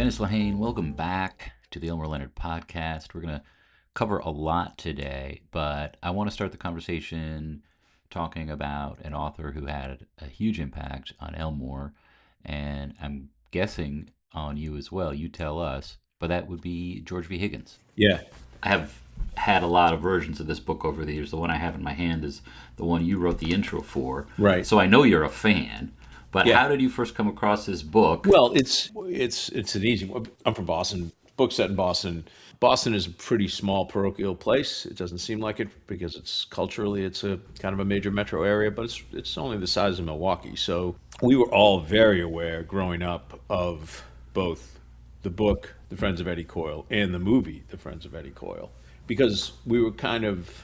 Dennis Lehane, welcome back to the Elmore Leonard podcast. We're going to cover a lot today, but I want to start the conversation talking about an author who had a huge impact on Elmore, and I'm guessing on you as well. You tell us, but that would be George V. Higgins. Yeah. I have had a lot of versions of this book over the years. The one I have in my hand is the one you wrote the intro for. Right. So I know you're a fan. But Yeah. how did you first come across this book? Well, it's an easy one. I'm from Boston. Book set in Boston. Boston is a pretty small parochial place. It doesn't seem like it because it's culturally it's a kind of a major metro area, but it's only the size of Milwaukee. So we were all very aware growing up of both the book The Friends of Eddie Coyle and the movie The Friends of Eddie Coyle because we were kind of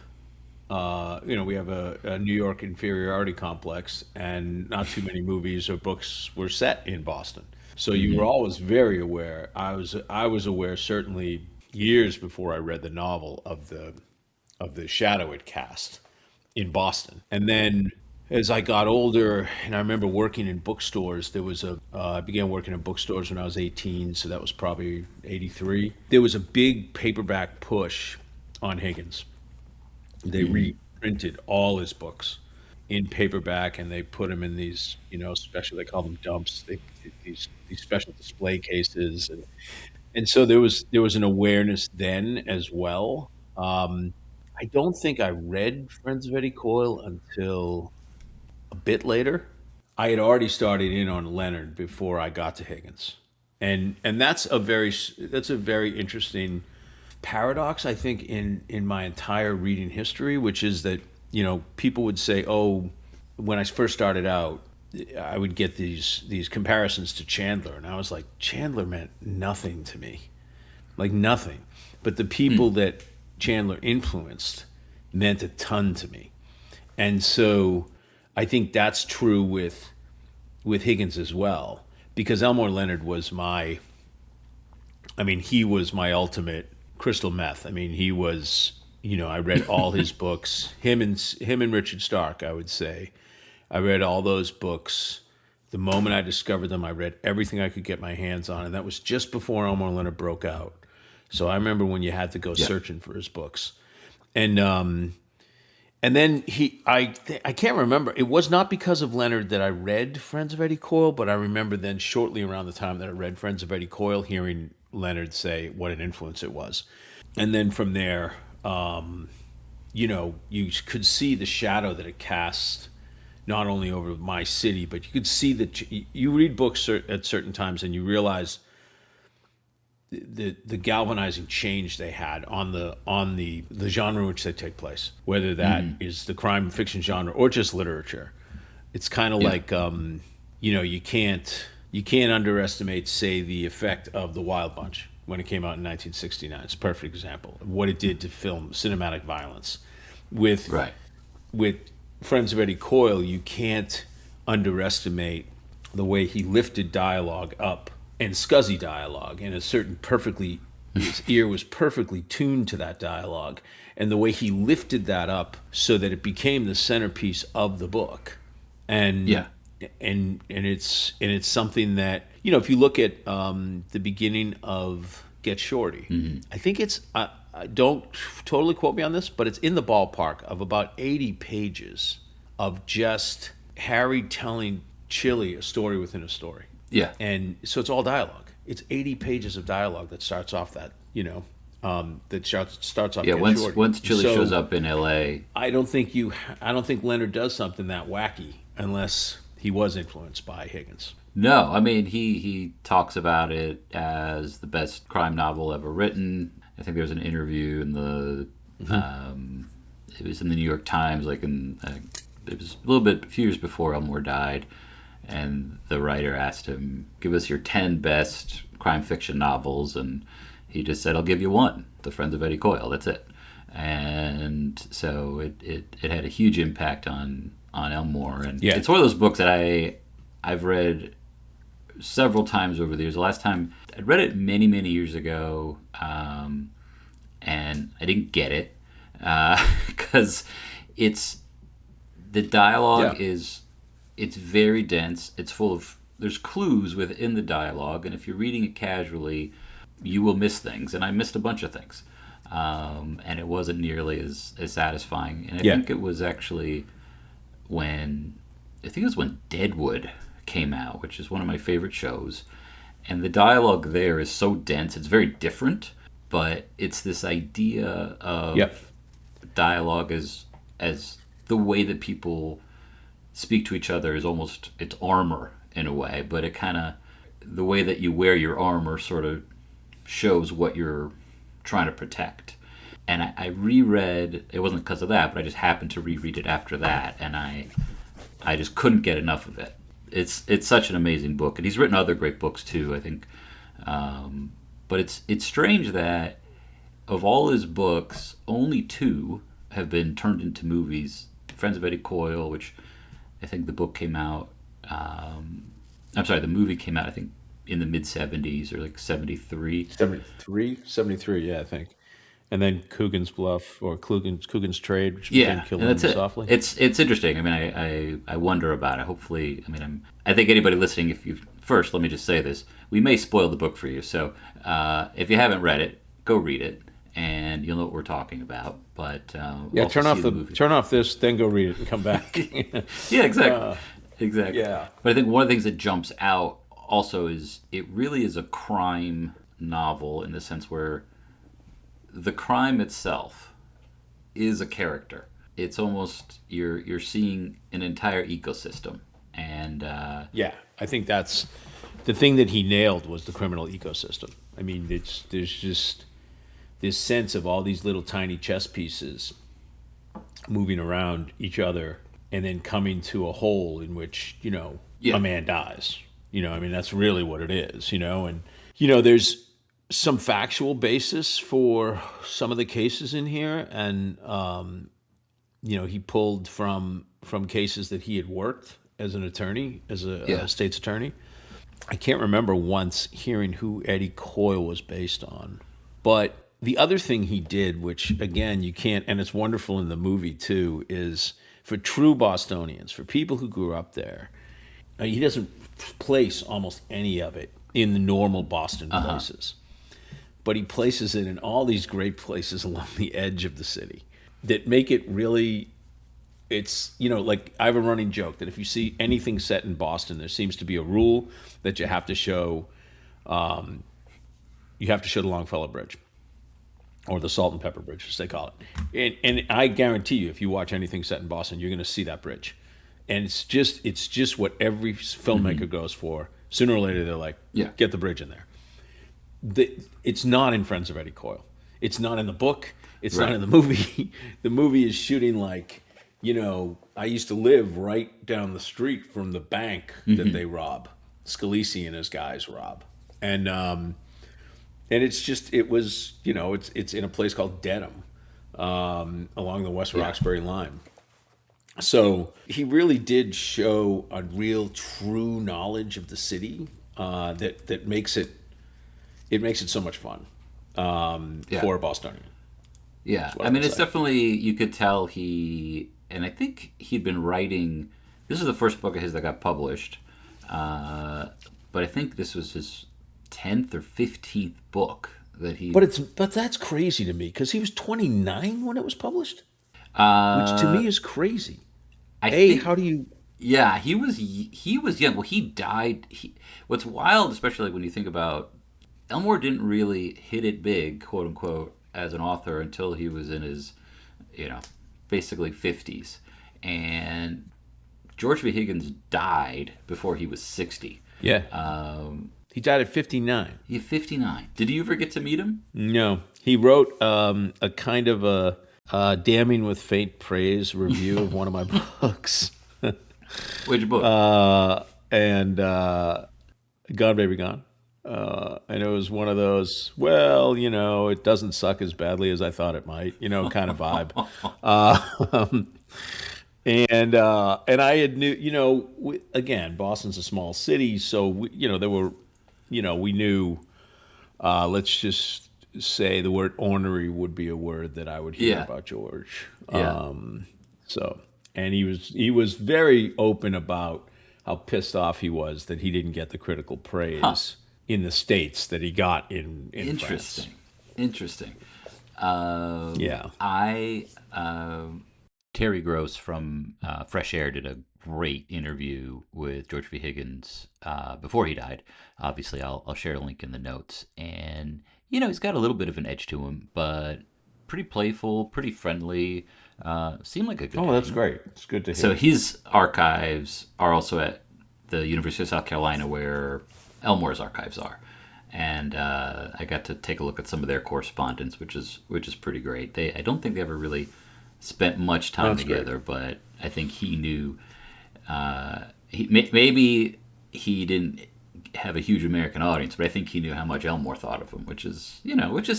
we have a New York inferiority complex, and not too many movies or books were set in Boston. So you were always very aware. I was aware certainly years before I read the novel of the shadow it cast in Boston. And then as I got older, and I remember working in bookstores, I began working in bookstores when I was 18, so that was probably 83. There was a big paperback push on Higgins. They reprinted all his books in paperback, and they put them in these, special. They call them dumps. These special display cases, and so there was an awareness then as well. I don't think I read Friends of Eddie Coyle until a bit later. I had already started in on Leonard before I got to Higgins, and that's a very interesting paradox, I think, in my entire reading history, which is that people would say, "Oh, when I first started out, I would get these comparisons to Chandler," and I was like, Chandler meant nothing to me, like nothing, but the people that Chandler influenced meant a ton to me, and so I think that's true with Higgins as well, because Elmore Leonard was he was my ultimate crystal meth. He was, I read all his books. Him and Richard Stark, I would say. I read all those books. The moment I discovered them, I read everything I could get my hands on, and that was just before Elmore Leonard broke out. So I remember when you had to go searching for his books, and then I can't remember. It was not because of Leonard that I read Friends of Eddie Coyle, but I remember then shortly around the time that I read Friends of Eddie Coyle, hearing Leonard say what an influence it was. And then from there, you could see the shadow that it cast not only over my city, but you could see that you read books at certain times and you realize the galvanizing change they had on the genre in which they take place, whether that is the crime and fiction genre or just literature. It's kind of like you can't underestimate, say, the effect of The Wild Bunch when it came out in 1969. It's a perfect example of what it did to film cinematic violence. With Friends of Eddie Coyle, you can't underestimate the way he lifted dialogue up, and scuzzy dialogue, and his ear was perfectly tuned to that dialogue, and the way he lifted that up so that it became the centerpiece of the book. And it's something that, if you look at the beginning of Get Shorty, I think it's don't totally quote me on this, but it's in the ballpark of about 80 pages of just Harry telling Chili a story within a story. Yeah. And so it's all dialogue. It's 80 pages of dialogue that starts off that, starts off. Yeah, Get Shorty. once Chili shows up in L.A. I don't think Leonard does something that wacky unless he was influenced by Higgins. No, he talks about it as the best crime novel ever written. I think there was an interview in it was in the New York Times, it was a few years before Elmore died, and the writer asked him, "Give us your 10 best crime fiction novels," and he just said, "I'll give you one, The Friends of Eddie Coyle. That's it." And so it had a huge impact on Elmore, and it's one of those books that I've read several times over the years. The last time I'd read it many years ago, and I didn't get it because the dialogue is very dense. It's full of there's clues within the dialogue, and if you're reading it casually, you will miss things. And I missed a bunch of things, and it wasn't nearly as satisfying. And I think it was actually when Deadwood came out, which is one of my favorite shows, and the dialogue there is so dense. It's very different, but it's this idea of dialogue as the way that people speak to each other is almost, it's armor in a way, but it kind of, the way that you wear your armor sort of shows what you're trying to protect. And I reread, it wasn't because of that, but I just happened to reread it after that, and I just couldn't get enough of it. It's such an amazing book, and he's written other great books too, I think. But it's strange that of all his books, only two have been turned into movies. Friends of Eddie Coyle, which I think the book came out, the movie came out, I think, in the mid-'70s or like 73. 73, yeah, I think. And then Coogan's Bluff, or Coogan's Trade, which Yeah, became and Killing that's it. Softly. It's interesting. I mean, I wonder about it. Hopefully, I think anybody listening, first, let me just say this: we may spoil the book for you. So if you haven't read it, go read it, and you'll know what we're talking about. But turn off this, then go read it and come back. Yeah, exactly, exactly. Yeah. But I think one of the things that jumps out also is it really is a crime novel in the sense where the crime itself is a character. It's almost you're seeing an entire ecosystem, and Yeah, I think that's the thing that he nailed, was the criminal ecosystem. I mean, there's just this sense of all these little tiny chess pieces moving around each other and then coming to a whole in which, a man dies. I mean, that's really what it is, and, there's some factual basis for some of the cases in here. And, he pulled from cases that he had worked as an attorney, as a state's attorney. I can't remember once hearing who Eddie Coyle was based on. But the other thing he did, which, again, you can't, and it's wonderful in the movie too, is for true Bostonians, for people who grew up there, he doesn't place almost any of it in the normal Boston places. But he places it in all these great places along the edge of the city that make it really, it's, like I have a running joke that if you see anything set in Boston, there seems to be a rule that you have to show the Longfellow Bridge, or the Salt and Pepper Bridge, as they call it. And I guarantee you, if you watch anything set in Boston, you're going to see that bridge. And it's just what every filmmaker goes for. Sooner or later, they're like, get the bridge in there. It's not in Friends of Eddie Coyle. It's not in the book. It's not in the movie. The movie is shooting like, I used to live right down the street from the bank that they rob. Scalise and his guys rob. And it's in a place called Dedham, along the West Roxbury line. So he really did show a real true knowledge of the city that makes it so much fun for a Bostonian. Yeah, I mean, it's definitely, you could tell and I think he'd been writing, this is the first book of his that got published, but I think this was his 10th or 15th book that he... But that's crazy to me, because he was 29 when it was published, which to me is crazy. How do you... Yeah, he was young. Well, he died... What's wild, especially like when you think about... Elmore didn't really hit it big, quote unquote, as an author until he was in his, basically 50s. And George V. Higgins died before he was 60. Yeah. He died at 59. Yeah, 59. Did you ever get to meet him? No. He wrote a kind of a damning with faint praise review of one of my books. Which book? Gone Baby Gone. And it was one of those, it doesn't suck as badly as I thought it might, kind of vibe. And I had again, Boston's a small city, so there were, we knew, let's just say the word ornery would be a word that I would hear about George. Yeah. And he was very open about how pissed off he was that he didn't get the critical Huh. praise in the States that he got in France. Interesting. Interesting. Yeah. I Terry Gross from Fresh Air did a great interview with George V. Higgins before he died. Obviously, I'll share a link in the notes. And he's got a little bit of an edge to him, but pretty playful, pretty friendly. Seemed like a good Oh, that's hang. great. It's good to So hear. his archives are also at the University of South Carolina, where Elmore's archives are, and I got to take a look at some of their correspondence, which is pretty great. I don't think they ever really spent much Oh, time that's great. together, but I think he knew. Maybe he didn't have a huge American audience, but I think he knew how much Elmore thought of him, which is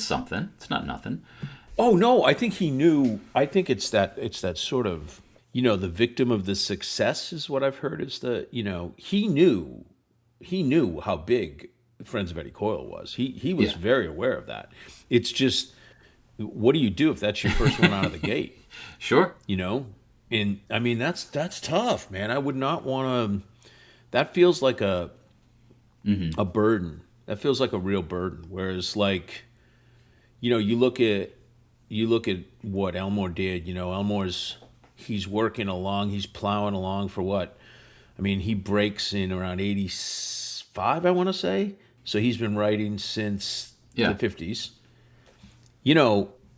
something. It's not nothing. Oh no, I think he knew. I think it's that sort of the victim of the success is what I've heard is he knew how big Friends of Eddie Coyle was. He was Yeah, very aware of that. It's just what do you do if that's your first one out of the gate? sure. You know, and I mean that's tough, man. I would not want to. That feels like a burden. That feels like a real burden. Whereas like you look at what Elmore did. He's working along, he's plowing along for what? I mean, he breaks in around 85, I want to say. So he's been writing since the Yeah. 50s.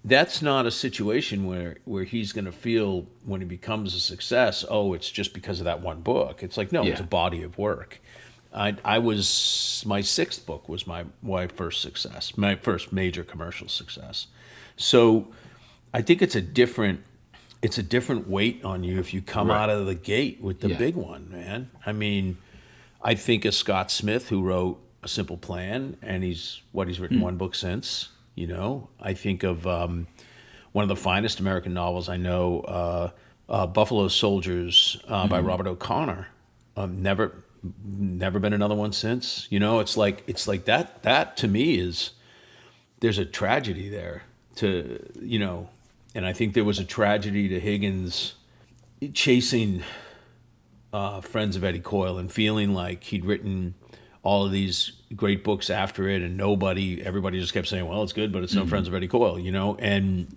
That's not a situation where he's going to feel when he becomes a success, oh, it's just because of that one book. It's like, no, it's Yeah. a body of work. My sixth book was my first success, my first major commercial success. So I think it's a different weight on you if you come Right. out of the gate with the Yeah. big one, man. I mean, I think of Scott Smith, who wrote A Simple Plan, and he's written one book since. I think of one of the finest American novels I know, Buffalo Soldiers by Robert O'Connor. Never been another one since. It's like that. That to me is there's a tragedy there. And I think there was a tragedy to Higgins chasing Friends of Eddie Coyle and feeling like he'd written all of these great books after it, and everybody just kept saying, "Well, it's good, but it's no Friends of Eddie Coyle," And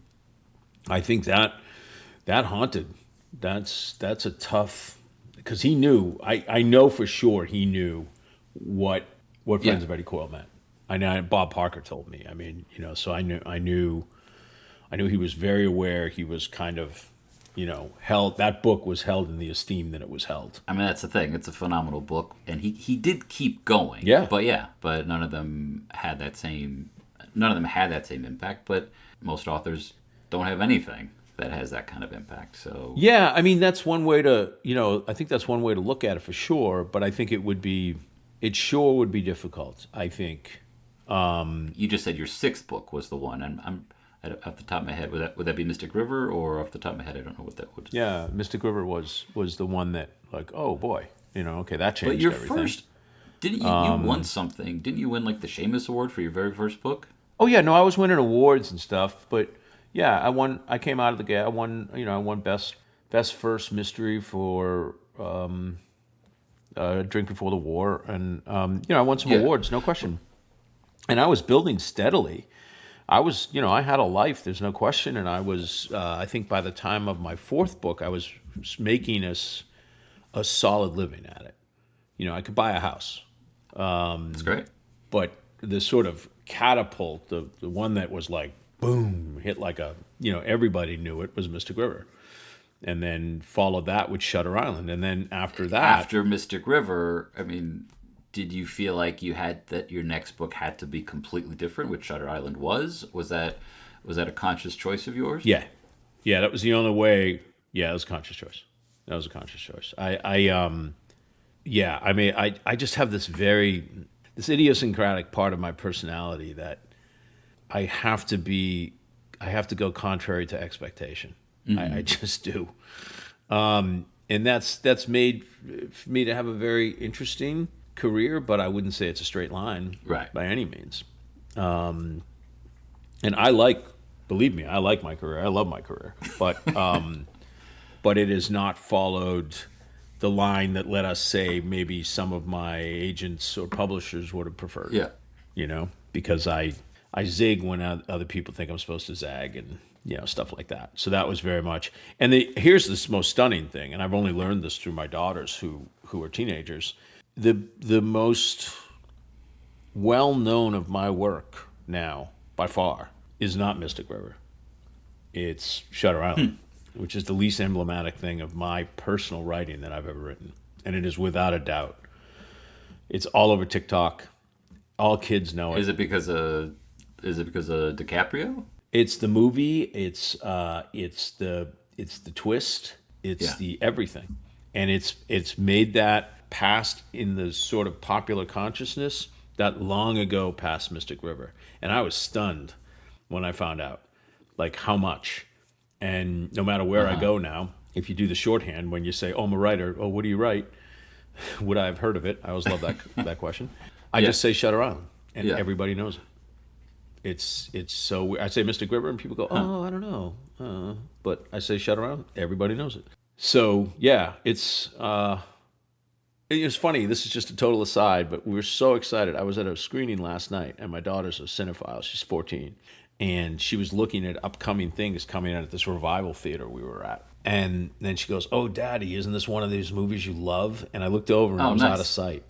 I think that haunted. That's a tough because he knew. I know for sure he knew what Yeah. Friends of Eddie Coyle meant. I know Bob Parker told me. I mean, so I knew he was very aware. He was kind of, held. That book was held in the esteem that it was held. I mean, that's the thing. It's a phenomenal book, and he did keep going. Yeah. But none of them had that same impact. But most authors don't have anything that has that kind of impact. So Yeah, I mean that's one way to, I think that's one way to look at it for sure. But I think it sure would be difficult. I think. you just said your sixth book was the one, and off the top of my head, would that be Mystic River, or off the top of my head, I don't know what that would. Yeah, Mystic River was the one that like, oh boy, okay, that changed But your everything. first, didn't you won something? Didn't you win like the Seamus Award for your very first book? Oh yeah, no, I was winning awards and stuff, but yeah, I won. I came out of the gate. I won best first mystery for Drink Before the War, and I won some Yeah. awards, no question. And I was building steadily. I had a life. There's no question, and I was. I think by the time of my fourth book, I was making a solid living at it. I could buy a house. That's great. But the sort of catapult, the one that was like boom, hit like everybody knew it was Mystic River, and then followed that with Shutter Island, and then after that, After Mystic River, I mean, did you feel like your next book had to be completely different, which Shutter Island was? Was that a conscious choice of yours? yeah, that was the only way. Yeah, it was a conscious choice. That was a conscious choice. Yeah, I mean, I just have this idiosyncratic part of my personality that I have to go contrary to expectation. I just do. And that's made for me to have a very interesting career, but I wouldn't say it's a straight line Right. by any means. And believe me, I like my career. I love my career, but it has not followed the line that let us say maybe some of my agents or publishers would have preferred. Yeah. Because I zig when other people think I'm supposed to zag, and stuff like that. So that was very much. And here's this most stunning thing, and I've only learned this through my daughters who are teenagers. The most well known of my work now, by far, is not Mystic River. It's Shutter Island, which is the least emblematic thing of my personal writing that I've ever written, and it is without a doubt. It's all over TikTok. All kids know it. Is it because of DiCaprio? It's the movie. It's the twist. It's the everything, and it's made that past in the sort of popular consciousness that long ago passed Mystic River, and I was stunned when I found out like how much. And no matter where I go now, if you do the shorthand when you say, "Oh, I'm a writer," "Oh, what do you write?" Would I have heard of it? I always love that question. I just say Shutter Island, and everybody knows it. It's so I say Mystic River, and people go, "Oh, I don't know," but I say Shutter Island, everybody knows it. So yeah, it's funny. This is just a total aside, but we were so excited. I was at a screening last night, and my daughter's a cinephile. She's 14, and she was looking at upcoming things coming out at this revival theater we were at. And then she goes, "Oh, Daddy, isn't this one of these movies you love?" And I looked over, and I was out of sight.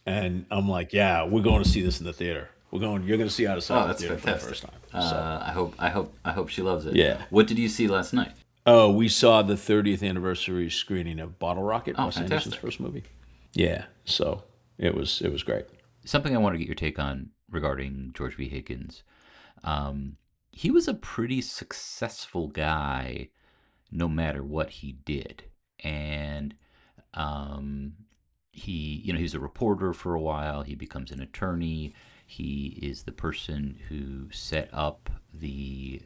And I'm like, "Yeah, we're going to see this in the theater. You're going to see Out of Sight in the theater for the first time." So, I hope she loves it. Yeah. What did you see last night? Oh, we saw the 30th anniversary screening of Bottle Rocket, Wes fantastic. Anderson's first movie. Yeah, so it was great. Something I want to get your take on regarding George V. Higgins. He was a pretty successful guy no matter what he did. And he was a reporter for a while. He becomes an attorney. He is the person who set up the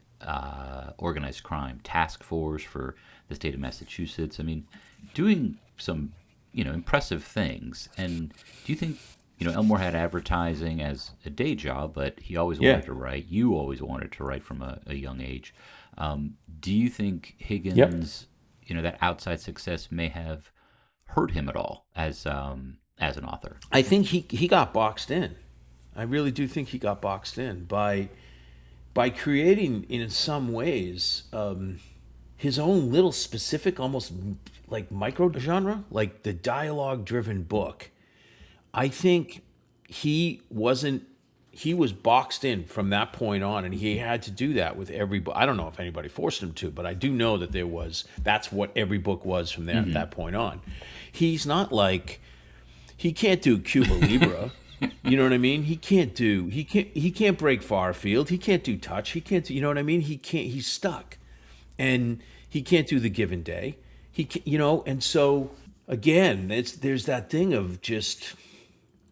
organized crime task force for the state of Massachusetts. I mean, doing some, impressive things. And do you think, Elmore had advertising as a day job, but he always wanted to write. You always wanted to write from a young age. Do you think Higgins, that outside success may have hurt him at all as an author? I think he got boxed in. I really do think he got boxed in by creating, in some ways, his own little specific, almost like micro genre, like the dialogue-driven book. I think he was boxed in from that point on, and he had to do that with every book. I don't know if anybody forced him to, but I do know that that's what every book was from there, that point on. He's not like, he can't do Cuba Libre. You know what I mean? He can't break far field. He can't do touch. He can't do, you know what I mean? He's stuck. And he can't do The Given Day. And so again, there's that thing of just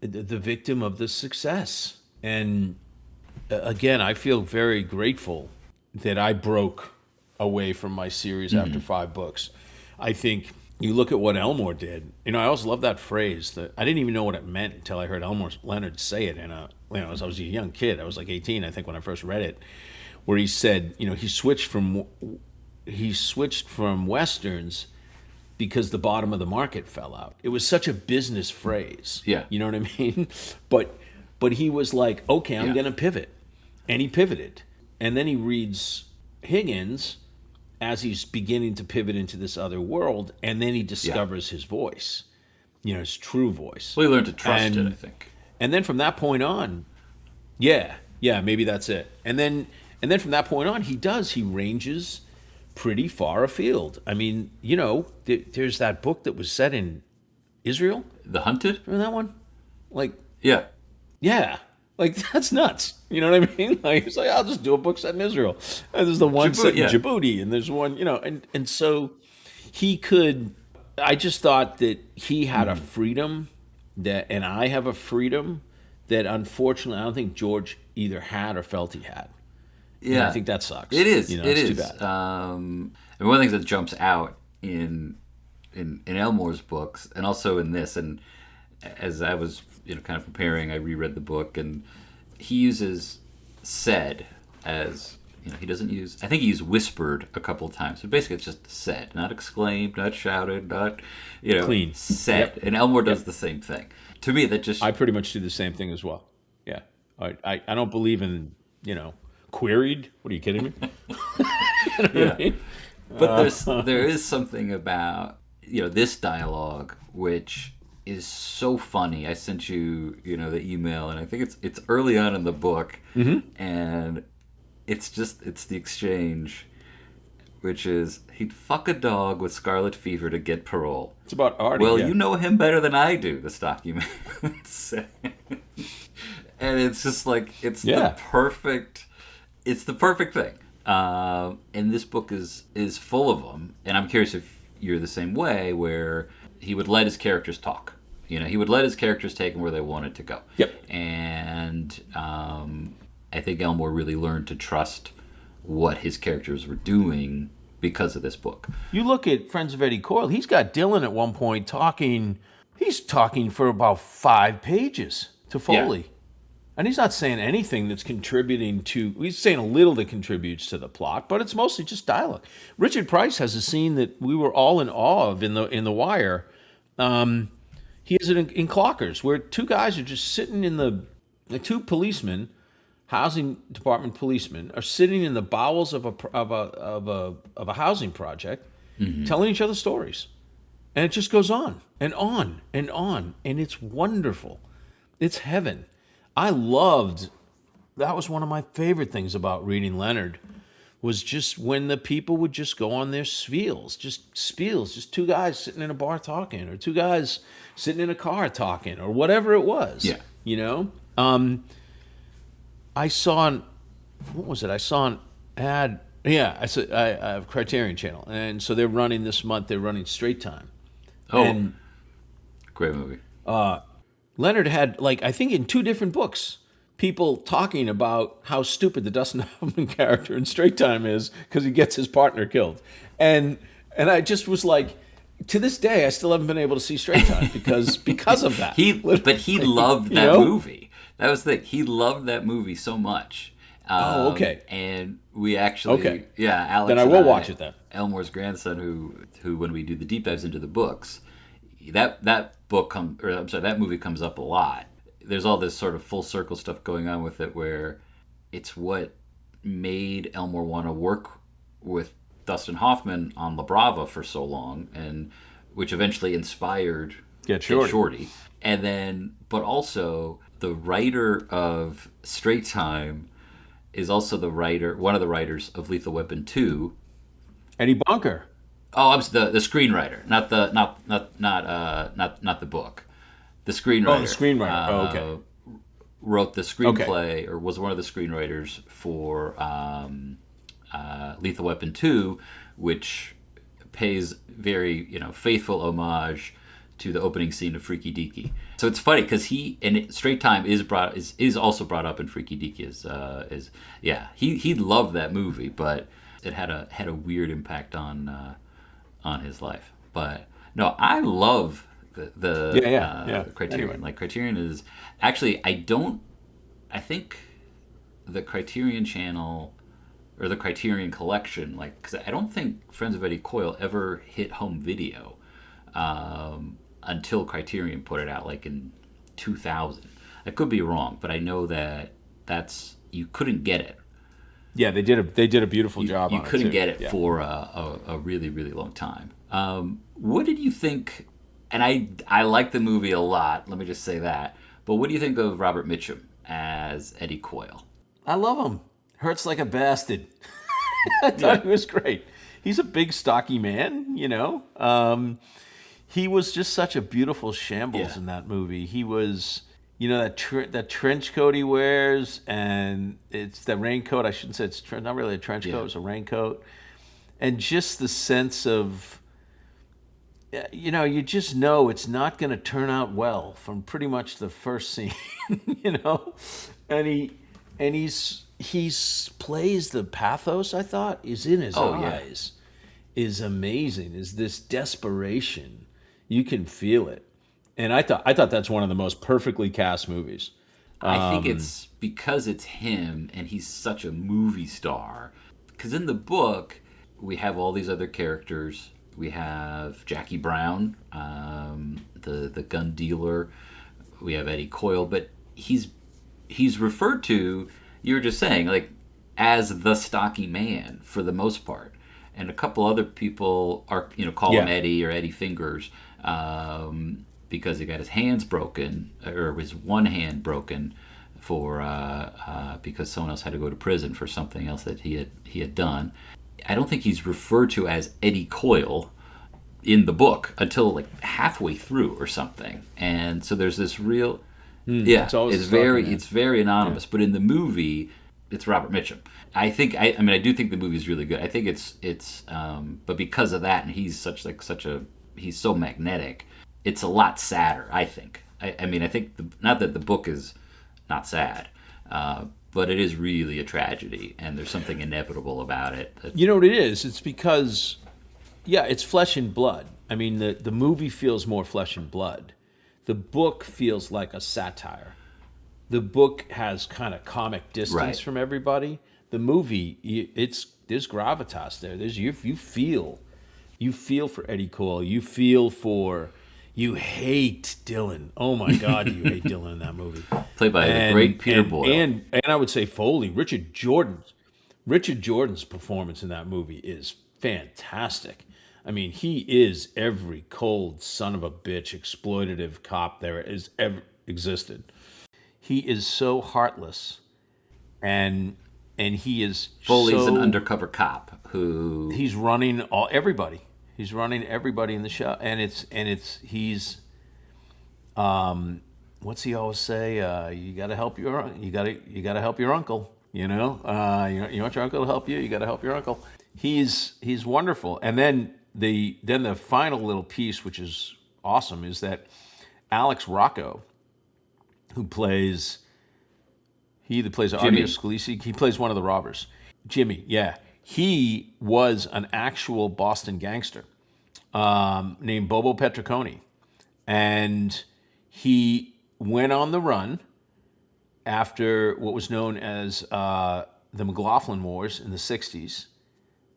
the victim of the success. And again, I feel very grateful that I broke away from my series after 5 books. I think you look at what Elmore did. I always love that phrase. That I didn't even know what it meant until I heard Elmore Leonard say it. As I was a young kid, I was like 18, I think, when I first read it, where he said, he switched from westerns because the bottom of the market fell out. It was such a business phrase. Yeah. You know what I mean? But he was like, okay, I'm going to pivot. And he pivoted. And then he reads Higgins as he's beginning to pivot into this other world, and then he discovers his voice, his true voice. Well, he learned to trust it, I think. And then from that point on, maybe that's it. And then from that point on, he ranges pretty far afield. I mean, there's that book that was set in Israel. The Hunted? Remember that one? Like, yeah. Like, that's nuts. You know what I mean? Like, he's like, I'll just do a book set in Israel. And there's the one set in Djibouti, and there's one, and so he could, I just thought that he had a freedom and I have a freedom that unfortunately I don't think George either had or felt he had. Yeah. And I think that sucks. It is. It's too bad. And one of the things that jumps out in Elmore's books, and also in this, and as I was kind of preparing, I reread the book, and he uses said as he doesn't use. I think he used whispered a couple of times. So basically, it's just said, not exclaimed, not shouted, not Clean. said. Yep. And Elmore does the same thing. To me, that just I pretty much do the same thing as well. Yeah. I don't believe in, queried. What are you kidding me? What I mean? But there is something about this dialogue which is so funny. I sent you the email, and I think it's early on in the book, and it's the exchange, which is he'd fuck a dog with scarlet fever to get parole. It's about Artie. Well, yeah. you know him better than I do. The stocky man said. And it's just like the perfect thing. And this book is full of them. And I'm curious if you're the same way, where he would let his characters talk. He would let his characters take them where they wanted to go. Yep. And I think Elmore really learned to trust what his characters were doing because of this book. You look at Friends of Eddie Coyle, he's got Dylan at one point talking. He's talking for about 5 pages to Foley. Yeah. And he's not saying anything that's contributing to... He's saying a little that contributes to the plot, but it's mostly just dialogue. Richard Price has a scene that we were all in awe of in The Wire. He has it in Clockers, where 2 guys are just sitting in the 2 policemen, housing department policemen, are sitting in the bowels of a housing project, telling each other stories. And it just goes on and on and on. And it's wonderful. It's heaven. That was one of my favorite things about reading Leonard, was just when the people would just go on their spiels, just 2 guys sitting in a bar talking, or 2 guys sitting in a car talking, or whatever it was. Yeah. I saw an ad. Yeah, I have Criterion Channel, and so they're running this month. They're running Straight Time. Oh, and great movie. Leonard had, I think in 2 different books, people talking about how stupid the Dustin Hoffman character in Straight Time is because he gets his partner killed. And I just was like, to this day, I still haven't been able to see Straight Time because of that. He loved that movie. That was the thing. He loved that movie so much. Okay. And we actually, Alex. Then I will watch it then. Elmore's grandson, who when we do the deep dives into the books, that movie comes up a lot. There's all this sort of full circle stuff going on with it, where it's what made Elmore want to work with Dustin Hoffman on La Brava for so long, and which eventually inspired Get Shorty. And then, but also the writer of Straight Time is also one of the writers of Lethal Weapon 2. Eddie Bunker. Oh, I'm the screenwriter, not the book. The screenwriter. Oh, the screenwriter. Okay. Wrote the screenplay, or was one of the screenwriters for Lethal Weapon 2, which pays very faithful homage to the opening scene of Freaky Deaky. So it's funny because Straight Time is also brought up in Freaky Deaky. He loved that movie, but it had a weird impact on his life. But no, I love the Criterion. Anyway. Like, Criterion is actually, I think the Criterion Channel or the Criterion Collection, because I don't think Friends of Eddie Coyle ever hit home video until Criterion put it out, in 2000. I could be wrong, but I know that's you couldn't get it. Yeah, they did a beautiful job on it. You couldn't get it for a really, really long time. What did you think? And I like the movie a lot, let me just say that. But what do you think of Robert Mitchum as Eddie Coyle? I love him. Hurts like a bastard. I thought he was great. He's a big, stocky man, He was just such a beautiful shambles in that movie. He was, that trench coat he wears, and it's that raincoat. I shouldn't say it's not really a trench coat. It's a raincoat. And just the sense of, you just know it's not going to turn out well from pretty much the first scene, And he's plays the pathos, I thought, is in his eyes, is amazing. Is this desperation. You can feel it. And I thought that's one of the most perfectly cast movies. I think it's because it's him and he's such a movie star. Because in the book, we have all these other characters. We have Jackie Brown, the gun dealer. We have Eddie Coyle, but he's referred to, you were just saying, like, as the stocky man for the most part. And a couple other people are, call him Eddie or Eddie Fingers, because he got his hands broken, or his one hand broken, for because someone else had to go to prison for something else that he had done. I don't think he's referred to as Eddie Coyle in the book until like halfway through or something. And so there's this real, it's very anonymous. Yeah. But in the movie, it's Robert Mitchum. I do think the movie is really good. I think it's but because of that, and he's he's so magnetic, it's a lot sadder, I think. I think not that the book is not sad, but it is really a tragedy, and there's something inevitable about it. You know what it is? It's because, it's flesh and blood. I mean, the movie feels more flesh and blood. The book feels like a satire. The book has kind of comic distance from everybody. The movie, there's gravitas there. You feel for Eddie Coyle. You hate Dylan. Oh my God, you hate Dylan in that movie. Played by the great Peter Boyle. And I would say Foley, Richard Jordan's performance in that movie is fantastic. I mean, he is every cold son of a bitch exploitative cop there has ever existed. He is so heartless, and he is Foley's an undercover cop who he's running everybody. He's running everybody in the show, and he's what's he always say? You got to help your uncle. You want your uncle to help you. You got to help your uncle. He's wonderful. And then the final little piece, which is awesome, is that Alex Rocco, who plays Artie Scalisi, he plays one of the robbers. Jimmy, yeah. He was an actual Boston gangster named Bobo Petricone. And he went on the run after what was known as the McGlaughlin Wars in the 60s.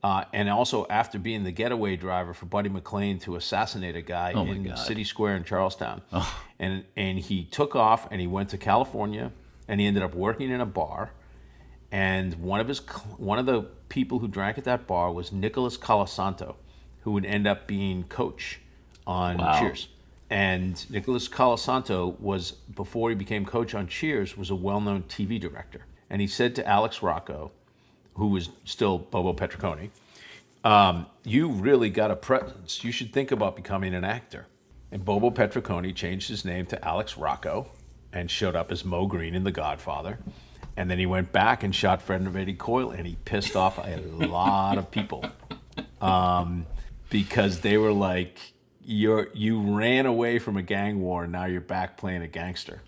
And also after being the getaway driver for Buddy McLean to assassinate a guy in City Square in Charlestown. Oh. And he took off and he went to California and he ended up working in a bar. And one of the people who drank at that bar was Nicholas Colasanto, who would end up being coach on Cheers. And Nicholas Colasanto was, before he became coach on Cheers, was a well-known TV director. And he said to Alex Rocco, who was still Bobo Petricone, you really got a presence. You should think about becoming an actor. And Bobo Petricone changed his name to Alex Rocco and showed up as Mo Green in The Godfather. And then he went back and shot Friends of Eddie Coyle, and he pissed off a lot of people because they were like, you ran away from a gang war, and now you're back playing a gangster.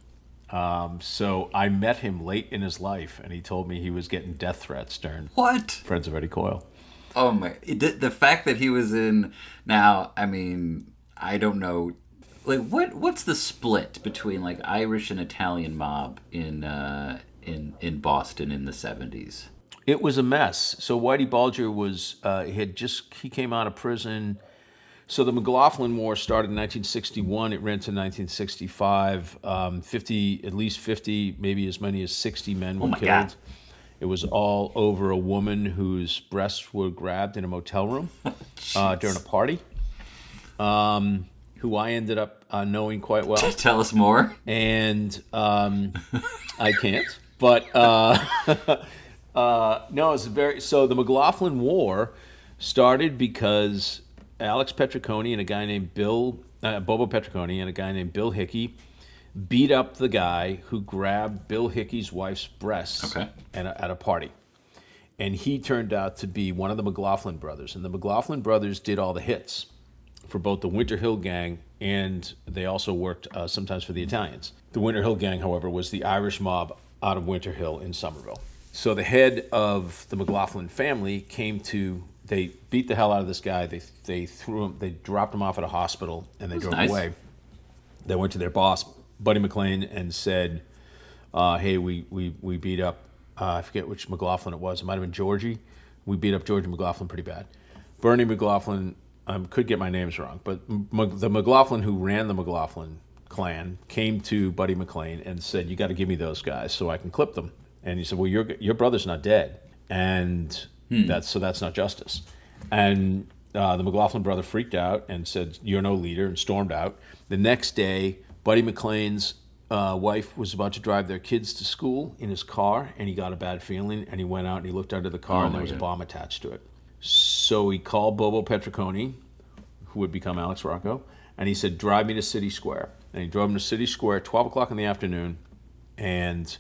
So I met him late in his life, and he told me he was getting death threats during Friends of Eddie Coyle. Oh my! The fact that he was in now, I mean, I don't know. Like, what's the split between like Irish and Italian mob in Boston in the 70s? It was a mess. So Whitey Bulger was he came out of prison. So the McGlaughlin Wars started in 1961. It ran to 1965. At least 50, maybe as many as 60 men were killed. God. It was all over a woman whose breasts were grabbed in a motel room during a party, who I ended up knowing quite well. Tell us more. And I can't. But no, it's so the McGlaughlin War started because Alex Petricone and a guy named Bobo Petricone and a guy named Bill Hickey beat up the guy who grabbed Bill Hickey's wife's breasts at a party. And he turned out to be one of the McGlaughlin brothers. And the McGlaughlin brothers did all the hits for both the Winter Hill Gang, and they also worked sometimes for the Italians. The Winter Hill Gang, however, was the Irish mob out of Winter Hill in Somerville. So the head of the McGlaughlin family they beat the hell out of this guy. They dropped him off at a hospital, and they drove away. They went to their boss, Buddy McLean, and said, hey, we beat up, I forget which McGlaughlin it was. It might have been Georgie. We beat up Georgie McGlaughlin pretty bad. Bernie McGlaughlin, could get my names wrong, but the McGlaughlin who ran the McGlaughlin clan came to Buddy McLean and said, you got to give me those guys so I can clip them. And he said, well, your brother's not dead, and that's not justice. And the McGlaughlin brother freaked out and said, you're no leader, and stormed out. The next day, Buddy McLean's wife was about to drive their kids to school in his car, and he got a bad feeling, and he went out and he looked under the car, and there was a bomb attached to it. So he called Bobo Petricone, who would become Alex Rocco, and he said, drive me to City Square. And he drove him to City Square, 12 o'clock in the afternoon, and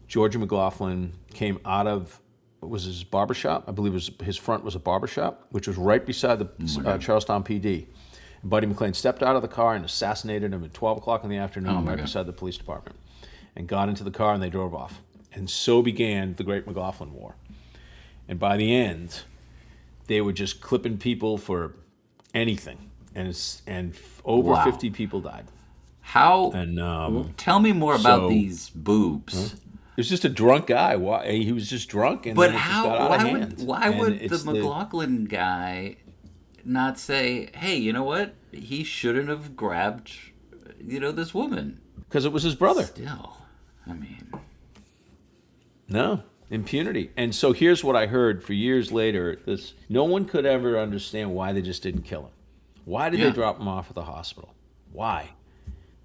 Georgia McGlaughlin came out of, what was his barbershop? I believe his front was a barbershop, which was right beside the Charlestown PD. And Buddy McLean stepped out of the car and assassinated him at 12 o'clock in the afternoon beside the police department, and got into the car and they drove off. And so began the Great McGlaughlin War. And by the end, they were just clipping people for anything. And over 50 people died. How? And tell me more about these boobs. It was just a drunk guy. He was just drunk, and then it just got out of hand. Why would the McGlaughlin guy not say, "Hey, you know what? He shouldn't have grabbed, this woman"? Because it was his brother. Still, I mean, no impunity. And so here's what I heard for years later: no one could ever understand why they just didn't kill him. Why did they drop him off at the hospital? Why?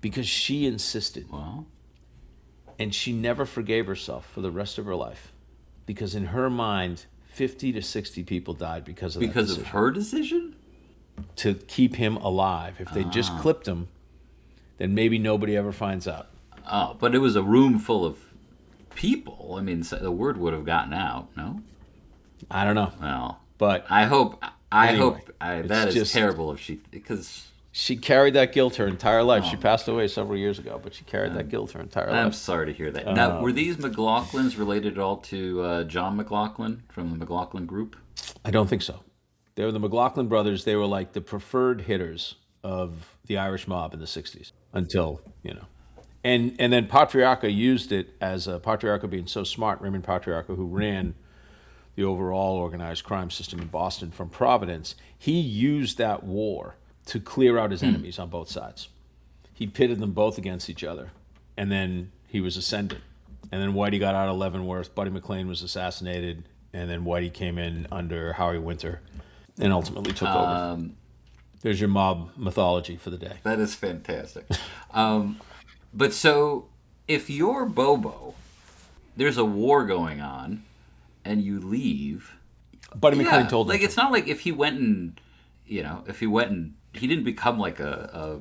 Because she insisted. Well, and she never forgave herself for the rest of her life. Because in her mind, 50 to 60 people died because of her decision? To keep him alive. If they just clipped him, then maybe nobody ever finds out. Oh, but it was a room full of people. I mean, the word would have gotten out, no? I don't know. Well, but I hope that is terrible because she carried that guilt her entire life. She passed away several years ago, but she carried that guilt her entire life. I'm sorry to hear that. Now, were these McLaughlins related at all to John McLaughlin from the McLaughlin Group? I don't think so. They were the McLaughlin brothers. They were like the preferred hitters of the Irish mob in the 60s until, And then Patriarca used it as Patriarca being so smart, Raymond Patriarca, who ran the overall organized crime system in Boston from Providence, he used that war to clear out his enemies on both sides. He pitted them both against each other, and then he was ascended. And then Whitey got out of Leavenworth, Buddy McLean was assassinated, and then Whitey came in under Howie Winter and ultimately took over. There's your mob mythology for the day. That is fantastic. But so, if you're Bobo, there's a war going on, and you leave. Buddy McLean told him. It's not like if he went and, he didn't become like a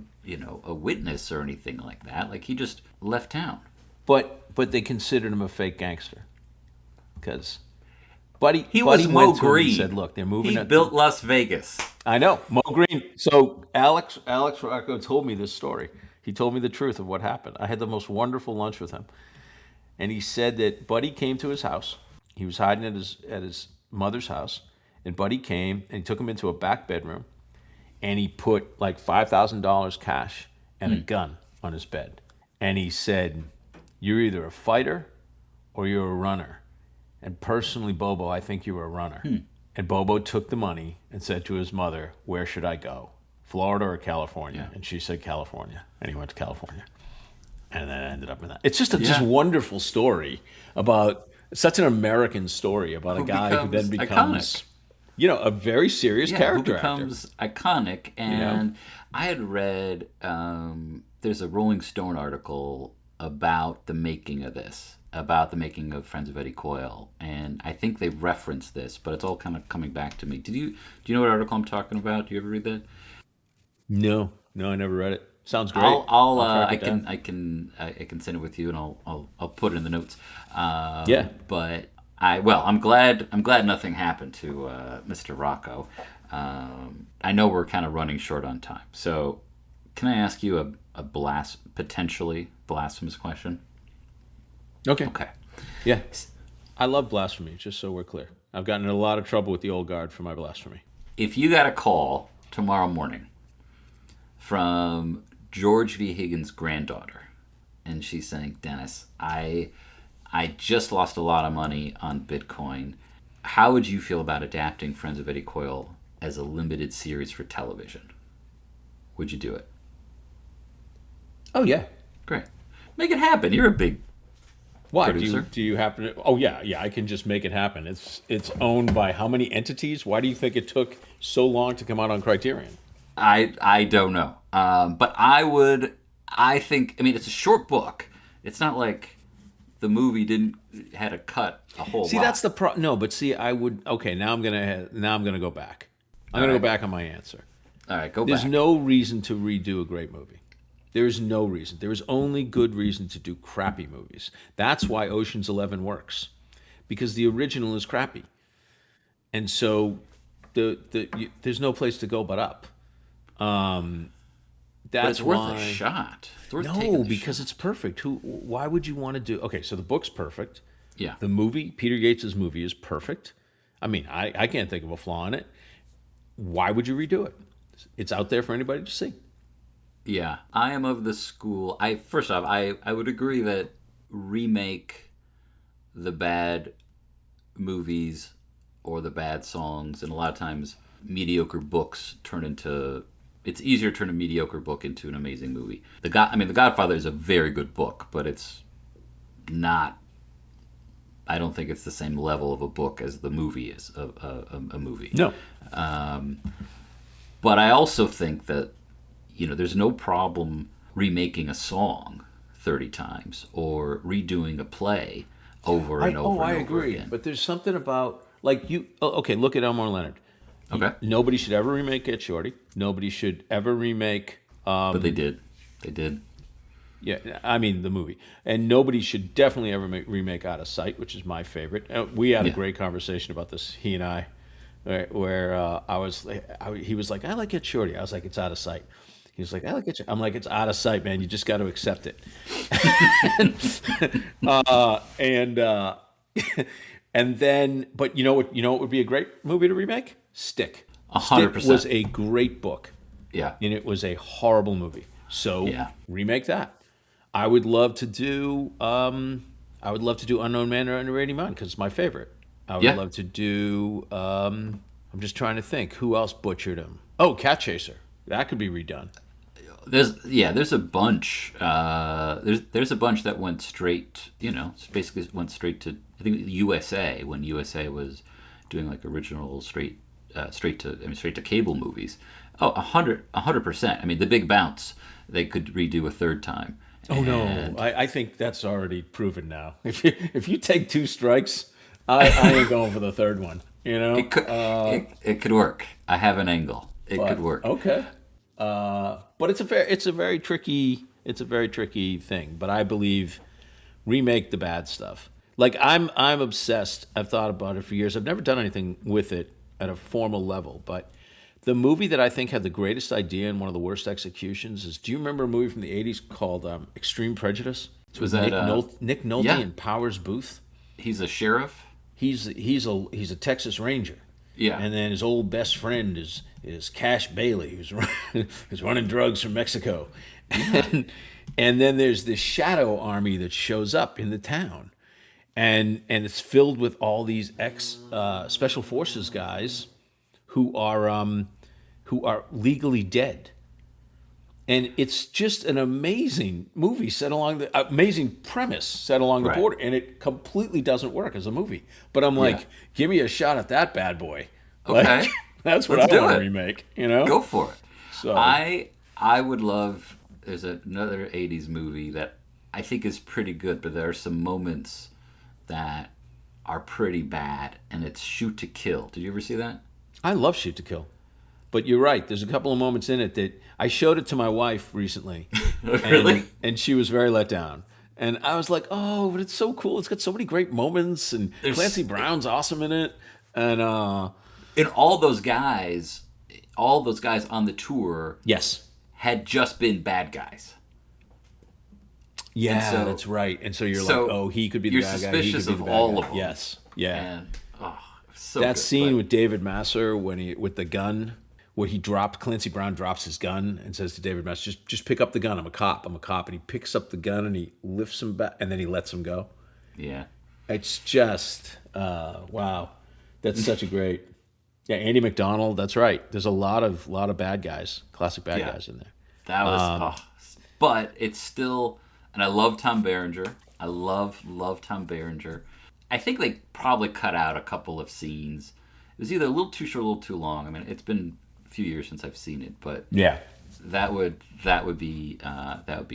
witness or anything like that. Like, he just left town. But they considered him a fake gangster. Because Buddy was Mo went to Green. Him and said, look, they're moving. He built Las Vegas. I know, Mo Green. So Alex Rocco told me this story. He told me the truth of what happened. I had the most wonderful lunch with him. And he said that Buddy came to his house. He was hiding at his mother's house. And Buddy came and he took him into a back bedroom. And he put like $5,000 cash and a gun on his bed. And he said, you're either a fighter or you're a runner. And personally, Bobo, I think you were a runner. And Bobo took the money and said to his mother, where should I go? Florida or California? And she said California. And he went to California. And then it ended up in that. It's just a just wonderful story about, such an American story about a guy who then becomes iconic. A very serious character who becomes iconic. And I had read, there's a Rolling Stone article about the making of this, about the making of Friends of Eddie Coyle. And I think they referenced this, but it's all kind of coming back to me. Do you know what article I'm talking about? Do you ever read that? No, I never read it. Sounds great. I can send it with you, and I'll put it in the notes. But I'm glad nothing happened to Mr. Rocco. I know we're kind of running short on time, so can I ask you a potentially blasphemous question? Okay. Yeah. I love blasphemy, just so we're clear. I've gotten in a lot of trouble with the old guard for my blasphemy. If you got a call tomorrow morning from George V. Higgins' granddaughter, and she's saying, Dennis, I just lost a lot of money on Bitcoin. How would you feel about adapting Friends of Eddie Coyle as a limited series for television? Would you do it? Oh yeah, Great. Make it happen. You're a big why producer. do you happen to? Oh yeah, I can just make it happen. It's owned by how many entities? Why do you think it took so long to come out on Criterion? I don't know. But I think, I mean, it's a short book. It's not like the movie had to cut a whole lot. See, that's the no, but see, I would. Okay, now I'm gonna go back. I'm gonna go back on my answer. All right, go There's back. no reason to redo a great movie. There's no reason. There is only good reason to do crappy movies. That's why Ocean's 11 works, because the original is crappy, and so there's no place to go but up. But That's it's worth why. a shot. It's worth taking No, the because shot. it's perfect. Why would you want to do? Okay, so the book's perfect. Yeah. The movie, Peter Yates' movie, is perfect. I mean, I can't think of a flaw in it. Why would you redo it? It's out there for anybody to see. Yeah, I am of the school. First off, I would agree that remake the bad movies or the bad songs, and a lot of times mediocre books turn into. It's easier to turn a mediocre book into an amazing movie. The Godfather is a very good book, but it's not. I don't think it's the same level of a book as the movie is a movie. No. But I also think that, there's no problem remaking a song 30 times or redoing a play over and over I and over agree. again. But there's something about, like, you. Okay, look at Elmore Leonard. Okay. Nobody should ever remake Get Shorty. Nobody should ever remake. But they did. They did. Yeah, I mean the movie, and nobody should definitely ever remake Out of Sight, which is my favorite. We had a great conversation about this, he and I, where he was like, I like Get Shorty. I was like, it's out of sight. He was like, I like it. I'm like, it's out of sight, man. You just got to accept it. And then, but you know what would be a great movie to remake? Stick. 100%. Stick was a great book. Yeah. And it was a horrible movie. So remake that. I would love to do Unknown Man or Underrated Man because it's my favorite. I would love to do. I'm just trying to think who else butchered him. Oh, Cat Chaser. That could be redone. There's a bunch. There's a bunch that went straight. Basically went straight to, I think, USA, when USA was doing like original straight to cable movies. Oh, 100%. I mean, The Big Bounce, they could redo a third time. Oh no, I think that's already proven now. If you take two strikes, I ain't going for the third one. It could work. I have an angle. It could work. Okay. But it's a very tricky thing. But I believe remake the bad stuff. Like I'm obsessed. I've thought about it for years. I've never done anything with it at a formal level, but the movie that I think had the greatest idea and one of the worst executions is, do you remember a movie from the 80s called Extreme Prejudice? It's with Nick Nolte and Powers Booth. He's a sheriff? He's a Texas Ranger. Yeah. And then his old best friend is Cash Bailey, who's running drugs from Mexico. And then there's this shadow army that shows up in the town. And it's filled with all these special forces guys who are legally dead. And it's just an amazing movie amazing premise set along the border, and it completely doesn't work as a movie. But I'm like, give me a shot at that bad boy. Okay. Like, that's what I want to remake, Go for it. So I would love, there's another 80s movie that I think is pretty good, but there are some moments that are pretty bad, and it's Shoot to Kill. Did you ever see that? I love Shoot to Kill. But you're right. There's a couple of moments in it that I showed it to my wife recently. Really? And she was very let down. And I was like, oh, but it's so cool. It's got so many great moments. And Clancy Brown's awesome in it. And all those guys on the tour had just been bad guys. Yeah, so, that's right. And so you're like, oh, he could be the bad guy. You're suspicious of all of them. Yes. Yeah. And, so that good, scene with David Masser with the gun, where Clancy Brown drops his gun and says to David Match, just pick up the gun. I'm a cop. And he picks up the gun and he lifts him back and then he lets him go. Yeah. It's just, wow. That's such a great, yeah, Andy McDonald. That's right. There's a lot of bad guys, classic bad guys in there. That was, but it's still, and I love Tom Berenger. I love Tom Berenger. I think they probably cut out a couple of scenes. It was either a little too short, a little too long. I mean, it's been a few years since I've seen it, but yeah, that would be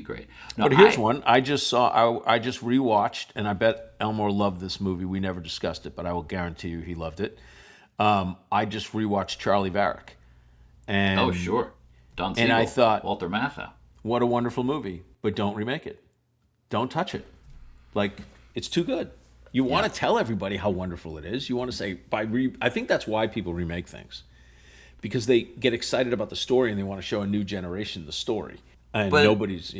great. No, but here's one I just saw. I just rewatched, and I bet Elmore loved this movie. We never discussed it, but I will guarantee you he loved it. I just rewatched Charlie Varick, and oh sure, Don Siegel, and I thought Walter Matthau. What a wonderful movie, but don't remake it. Don't touch it. Like, it's too good. You want to tell everybody how wonderful it is. You want to say, I think that's why people remake things. Because they get excited about the story and they want to show a new generation the story. And nobody's,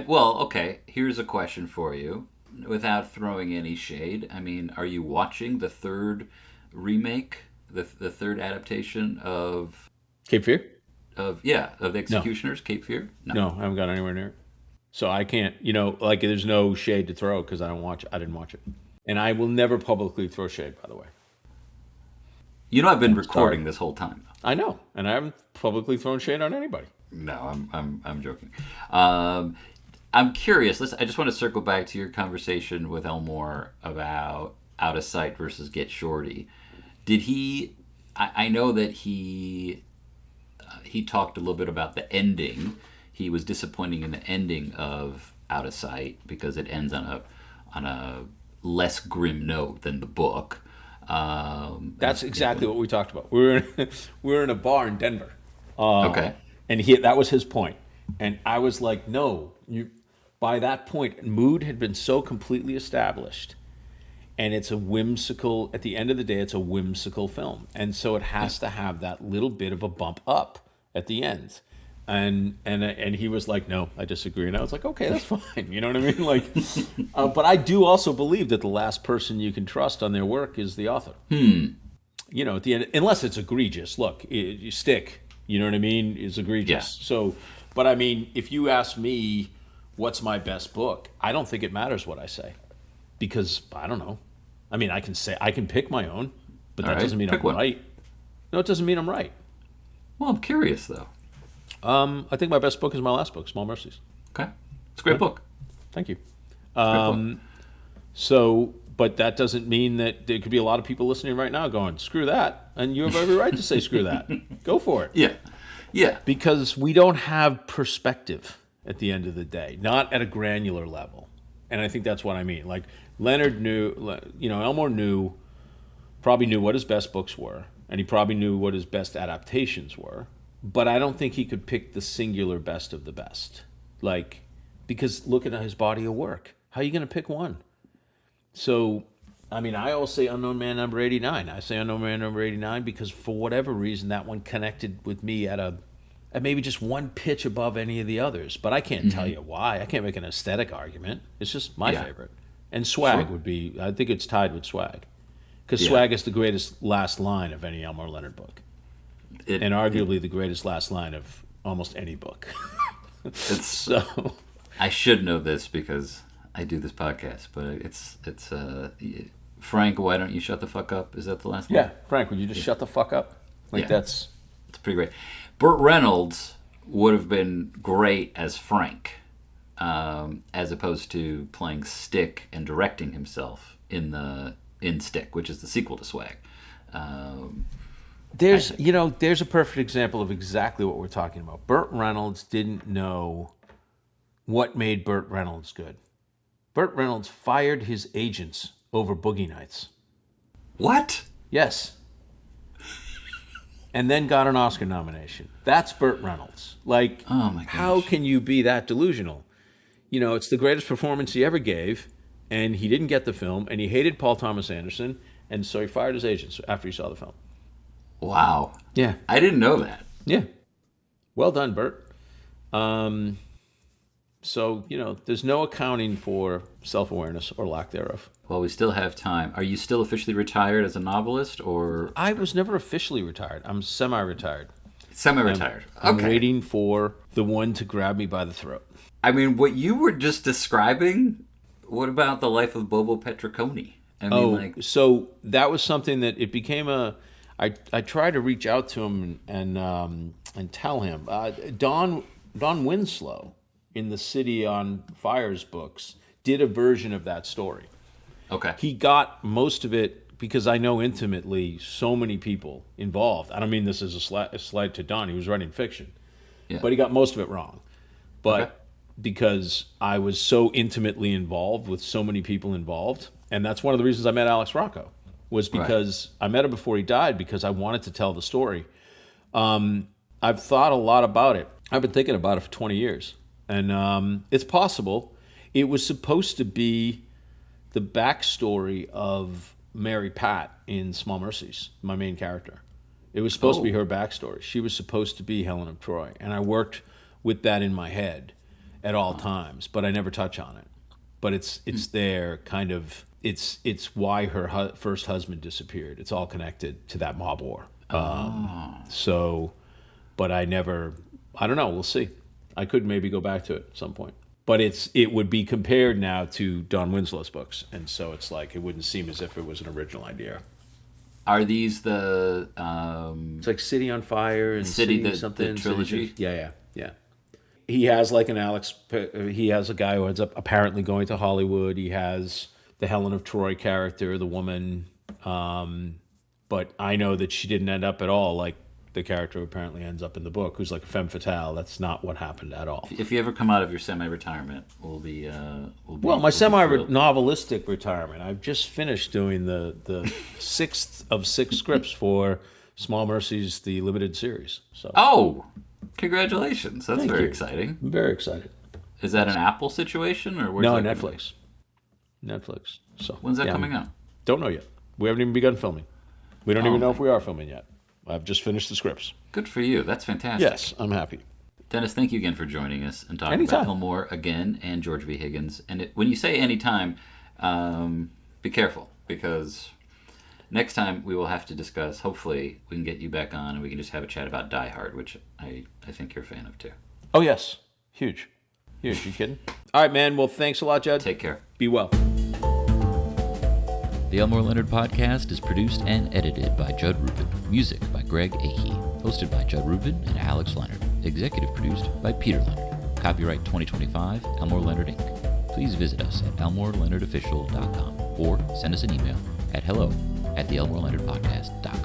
Well, okay, here's a question for you. Without throwing any shade, I mean, are you watching the third remake, the third adaptation of... Cape Fear? Of The Executioners, no. Cape Fear? No, I haven't got anywhere near it. So I can't, there's no shade to throw because I didn't watch it. And I will never publicly throw shade, by the way. I've been recording this whole time. I know, and I haven't publicly thrown shade on anybody. No, I'm joking. I'm curious. I just want to circle back to your conversation with Elmore about Out of Sight versus Get Shorty. Did he? I know that he talked a little bit about the ending. He was disappointing in the ending of Out of Sight because it ends on a less grim note than the book. That's exactly what we talked about. We were in a bar in Denver. Okay. And that was his point. And I was like, no, by that point, mood had been so completely established. And it's a whimsical, at the end of the day, it's a whimsical film. And so it has to have that little bit of a bump up at the end. And he was like, no, I disagree. And I was like, okay, that's fine. You know what I mean? Like, but I do also believe that the last person you can trust on their work is the author. At the end, unless it's egregious. Look, you stick. You know what I mean? It's egregious. Yeah. So, but I mean, if you ask me, what's my best book? I don't think it matters what I say, because I don't know. I mean, I can pick my own, but that doesn't mean I'm right. No, it doesn't mean I'm right. Well, I'm curious though. I think my best book is my last book, Small Mercies. Okay. It's a great book. Thank you. So, but that doesn't mean that there could be a lot of people listening right now going, screw that. And you have every right to say screw that. Go for it. Yeah. Yeah. Because we don't have perspective at the end of the day, not at a granular level. And I think that's what I mean. Like, Leonard Elmore probably knew what his best books were, and he probably knew what his best adaptations were. But I don't think he could pick the singular best of the best. Like, because look at his body of work. How are you going to pick one? So, I mean, I always say Unknown Man number 89. I say Unknown Man number 89 because for whatever reason, that one connected with me at maybe just one pitch above any of the others. But I can't tell you why. I can't make an aesthetic argument. It's just my favorite. And Swag would be, I think it's tied with Swag. Because Swag is the greatest last line of any Elmore Leonard book. And arguably the greatest last line of almost any book. So I should know this because I do this podcast, but it's Frank, why don't you shut the fuck up? Is that the last one? Yeah, Frank, would you just shut the fuck up? It's pretty great. Burt Reynolds would have been great as Frank, as opposed to playing Stick and directing himself in Stick, which is the sequel to Swag. There's a perfect example of exactly what we're talking about. Burt Reynolds didn't know what made Burt Reynolds good. Burt Reynolds fired his agents over Boogie Nights. What? Yes. And then got an Oscar nomination. That's Burt Reynolds. Like, oh my gosh. How can you be that delusional? It's the greatest performance he ever gave, and he didn't get the film, and he hated Paul Thomas Anderson, and so he fired his agents after he saw the film. Wow. Yeah. I didn't know that. Yeah. Well done, Burt. So, there's no accounting for self-awareness or lack thereof. Well, we still have time. Are you still officially retired as a novelist, or? I was never officially retired. I'm semi-retired. Semi-retired. I'm Okay. waiting for the one to grab me by the throat. I mean, what you were just describing, what about the life of Bobo Petricone? I mean, So that was something that it became I tried to reach out to him and tell him. Don Winslow in the City on Fire's books did a version of that story. okay. He got most of it because I know intimately so many people involved. I don't mean this as a slight to Don. He was writing fiction. Yeah. But he got most of it wrong. But Okay. because I was so intimately involved with so many people involved, and that's one of the reasons I met Alex Rocco, was because I met him before he died because I wanted to tell the story. I've thought a lot about it. I've been thinking about it for 20 years. And it's possible. It was supposed to be the backstory of Mary Pat in Small Mercies, my main character. It was supposed to be her backstory. She was supposed to be Helen of Troy. And I worked with that in my head at all times, but I never touch on it. But it's there, kind of. It's why her first husband disappeared. It's all connected to that mob war. But I don't know. We'll see. I could maybe go back to it at some point. But it would be compared now to Don Winslow's books, and so it's like it wouldn't seem as if it was an original idea. Are these the It's like City on Fire and City, City the something trilogy? Yeah. He has like an Alex. He has a guy who ends up apparently going to Hollywood. He has the Helen of Troy character, the woman. But I know that she didn't end up at all like the character who apparently ends up in the book, who's like a femme fatale. That's not what happened at all. If you ever come out of your semi-retirement, we'll be Well, my semi-novelistic retirement. I've just finished doing the sixth of 6 scripts for Small Mercies, the limited series. So Oh, congratulations! That's Thank very you. exciting. I'm very excited. Is that an Apple situation or where's No, that coming Netflix. So When's that yeah, coming out? Don't know yet. We haven't even begun filming. We don't even know if we are filming yet. I've just finished the scripts. Good for you. That's fantastic. Yes, I'm happy. Dennis, thank you again for joining us and talking Anytime. about Elmore again and George V. Higgins. And when you say anytime, be careful because next time we will have to discuss, hopefully we can get you back on and we can just have a chat about Die Hard, which I think you're a fan of too. Oh, yes. Huge. You kidding? All right, man. Well, thanks a lot, Judd. Take care. Be well. The Elmore Leonard Podcast is produced and edited by Judd Rubin. Music by Greg Ahee. Hosted by Judd Rubin and Alex Leonard. Executive produced by Peter Leonard. Copyright 2025, Elmore Leonard Inc. Please visit us at elmoreleonardofficial.com or send us an email at hello@theelmoreleonardpodcast.com.